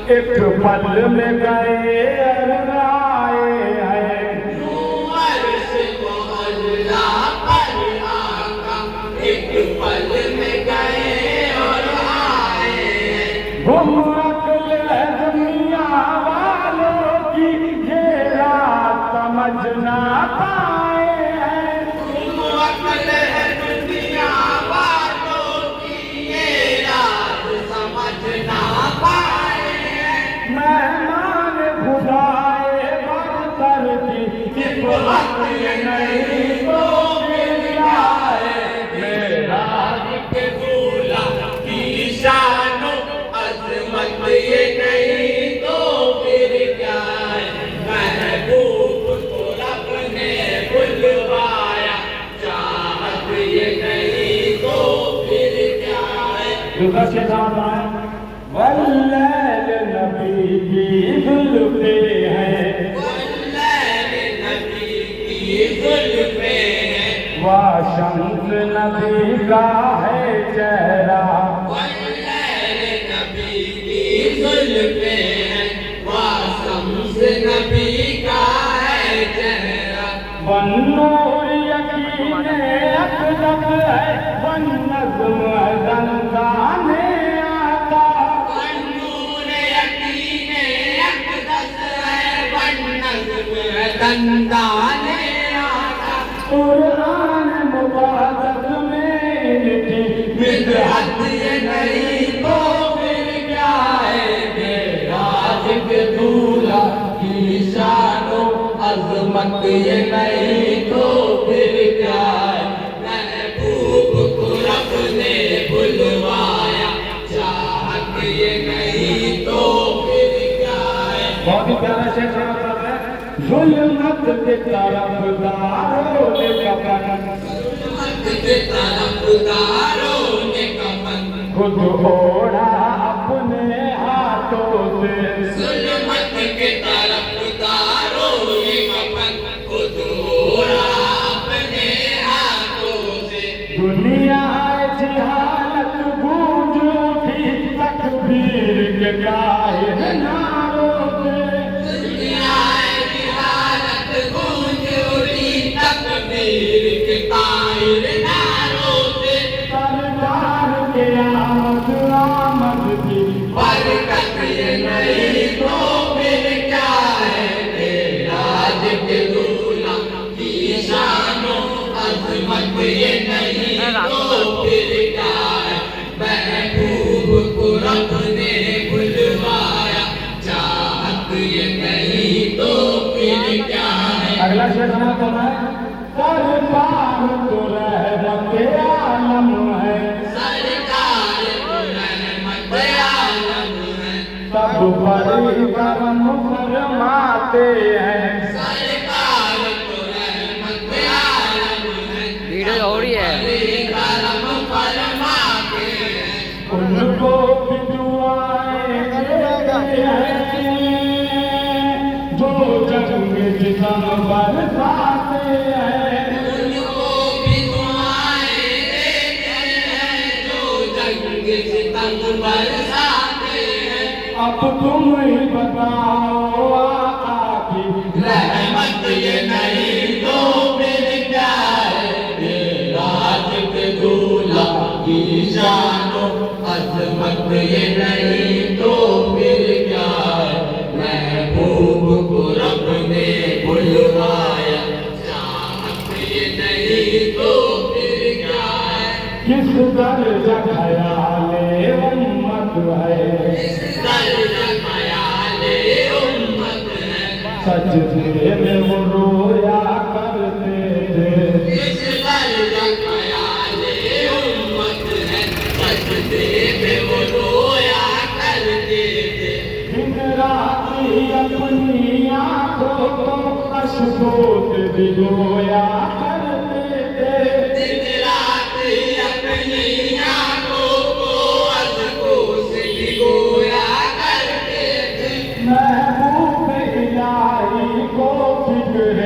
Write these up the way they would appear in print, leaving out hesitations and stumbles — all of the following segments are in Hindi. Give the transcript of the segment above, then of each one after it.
एक पल में गए और आए हैं, एक पल में गए और आए हैं। घूम अकल है दुनिया वालों की, ये रात समझ ना पाए हैं। घूम अकल है दुनिया वालों की, ये रात समझ ना पाए हैं। मेहमान खुदाए बरतर की इस वक्त ये नहीं तो फिर क्या है। मेरा के दूल्हा की शानो अजमत ये नहीं तो फिर क्या है। महबूब को रब ने बुलवाया, चाहत ये नहीं तो फिर क्या है। दुर्गा के साथ आए वल्लैल नबी की जुल्फे हैं, वल्लैल नबी की जुल्फे हैं, वाशंस नबी का है चेहरा। वल्लैल नबी की जुल्फे हैं, वाशंस नबी का है चेहरा। बन्नूर यकीन अक़दस है, वन नज़्म दंदाने आता। बन्नूर यकीन अक़दस है, वन नज़्म दंदाने आता। कुरान मुक़द्दस में इनकी मिदहत ये नहीं तो फिर क्या है। मेराज के दूल्हा की शानो अज़मत ये नहीं तो फिर क्या है। महबूब को रब ने बुलवाया, चाहत ये नहीं तो फिर क्या है। बहुत ही प्यारा शेर सुनाता है। जुल्मत के तरफदारों ने कफन, जुल्मत के तरफदारों ने कफन, खुद ओढ़ा अपने हाथों से। जुल्मत के तरफदारों ने कफन, खुद ओढ़ा अपने हाथों से। दुनिया जिहालत गूंज उठी तकबीर के काहे नारों से। दुनिया की हालत गूंज उठी तकबीर के ताहिर नारों से। सरकार के आमद की बरकत ये नहीं तो फिर क्या है। मेराज के दूल्हा की शानो अज़मत ये नहीं तो फिर क्या है। महबूब को रब ने बुलवाया, चाहत ये नहीं तो फिर क्या है। अगला शेर सुनाता है। सरकार तो रहमत आलम है, सरकार तो रहमत आलम है, सब बड़ी करम फरमाते हैं। सरकार तो रहमत आलम है, वीडियो हो रही है। बड़े करम फरमाते हैं। उनको भी दुआएं देते हैं, जो जंग जिसम बरसाते हैं। उनको भी दुआएं देते हैं, जो जंग सितम बरसाते हैं। अब तुम ही बताओ आका की रहमत ये नहीं तो फिर क्या है। मेराज के दूल्हा की शानो अज़मत ये नहीं तो फिर क्या है। महबूब को रब ने बुलवाया, चाहत ये नहीं तो फिर क्या है। किस दर्जा ख्याले उम्मत है, इस दर्जा ख्याले उम्मत है, सजदे में वो रोया करते थे। इस दर्जा ख्याले उम्मत है, सजदे में वो रोया करते थे। दिन राति अपनी आंखों को अश्कों से भिगोया करते थे। दिन रात अपनी आंखों को अज़कों से भिगोया करते थे। महबूब इलाही को फिक्र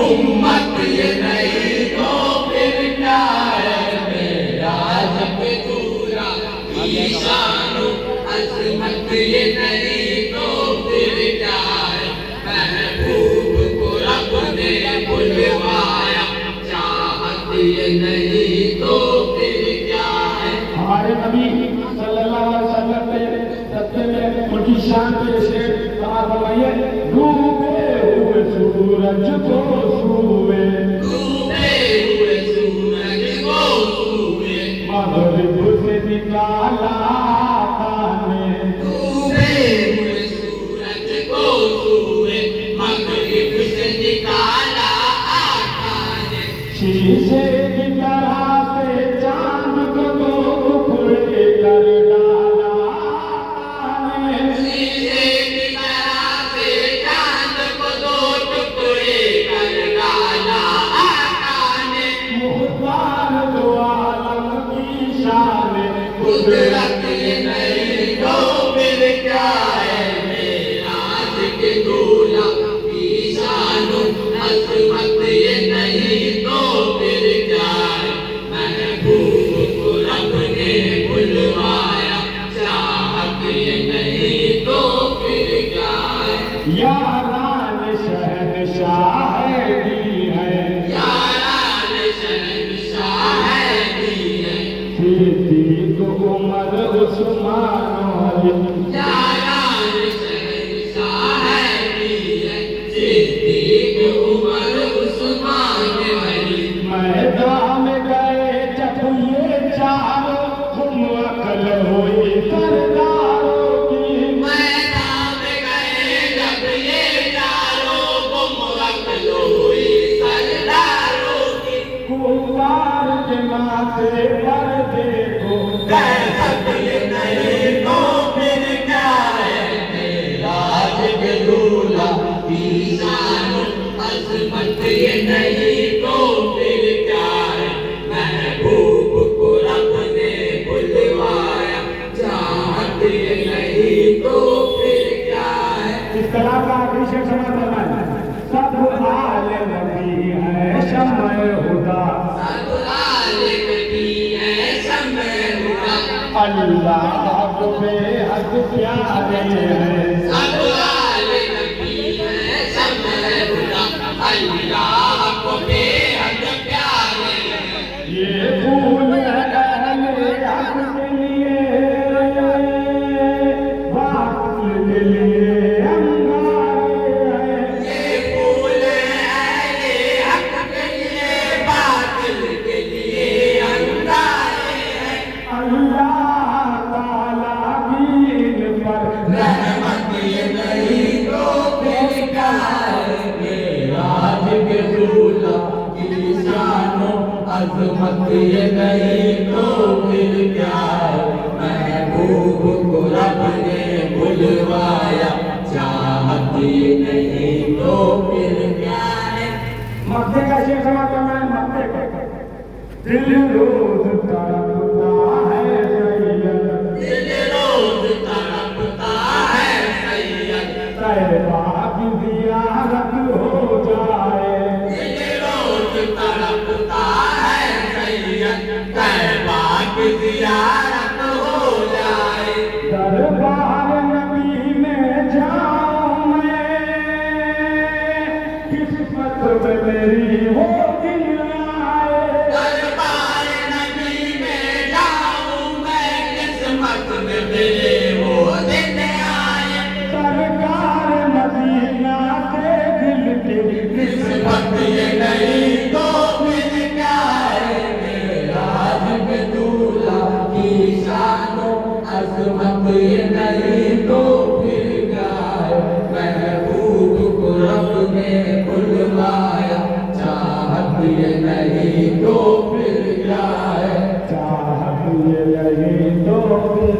उम्मत ये नहीं तो फिर क्या है। मेराज पे दूल्हा की शानो अजमत ये नहीं तो फिर क्या है महबूब को रब ने बुलवाया चाहत ये नहीं तो फिर क्या है। हमारे नबी सल्लल्लाहु अलैहि वसल्लम के सत्य में उनकी शान के शेर कहा फरमाइए डूबे हुए सूरज को छुए डूबे हुए सूरज को छुए मगरिब से निकाला ताने डूबे हुए सूरज को छुए मगरिब से निकाला आका ने शीशे की तरह से चांद को दो टुकड़े कर डाला शीशे की तरह से चांद को दो टुकड़े कर डाला आका ने मुख्तार दो आलम की शान कुदरत ये नहीं तो फिर क्या है मेराज के दूल्हा की शानो अजमत ये नहीं तो फिर क्या है महबूब को रब ने बुलवाया चाहत ये नहीं तो फिर क्या है। यारान शहनशाह दी है यारान शहंशाह दी है सिद्दीक उमर उस्मान अली यारान शहंशाह दी है सिद्दीक उमर उस्मान अली मैदान में गए जब ये चारों तुम अकल हुई सरदारों की मैदान में गए जब ये चारों गुम अक्ल हुई सरदारों की कुफार के माथे पर देखो दहशत ये नहीं तो फिर क्या है मेराज के दूल्हा की शानो अजमत ये नहीं तो फिर क्या है महबूब को रब ने बुलवाया चाहत ये नहीं तो फिर क्या है। इस तरह का आखिरी शेर समाप्त करना है सब आले नबी है शम्मे हुदा सदुआलिम की है समय हुआ अल्लाह को बेहद प्यारे हैं सदुआलिम की है समय हुआ अल्लाह को बेहद प्यारे हैं। ये फूल अहले हक के लिए बातिल के लिए अंगारे हैं ये फूल अहले हक के लिए बातिल के लिए अंगारे हैं। अल्लाह ताला दीन पर रहमत ये नहीं तो फिर क्या है मेराज के दूल्हा की शानो अजमत ये नहीं तो फिर क्या है महबूब को रब ने बुलवाया चाहत ये नहीं तो फिर क्या है। मक्के का शेर समाप्त करना है मक्के का दिल रोज तड़पता है सैयद दिल रोज तड़पता है सैयद तैबा की जियारत हो जाए दिल रोज तड़पता है सैयद तैबा की जियारत हो जाए दरबार नबी में जाऊं मैं किस्मत में मेरी वो दिन आए दरबार नबी में जाऊं मैं किस्मत में मेरे वो दिन आए सरकार मदीना से दिल की किस्मत ये नहीं तो फिर क्या है मेराज में दूल्हा की शानो अजमत ये नहीं तो फिर क्या है महबूब को रब ने बुलवाया चाहत ये नहीं तो फिर क्या है। चाहत ये नहीं तो फिर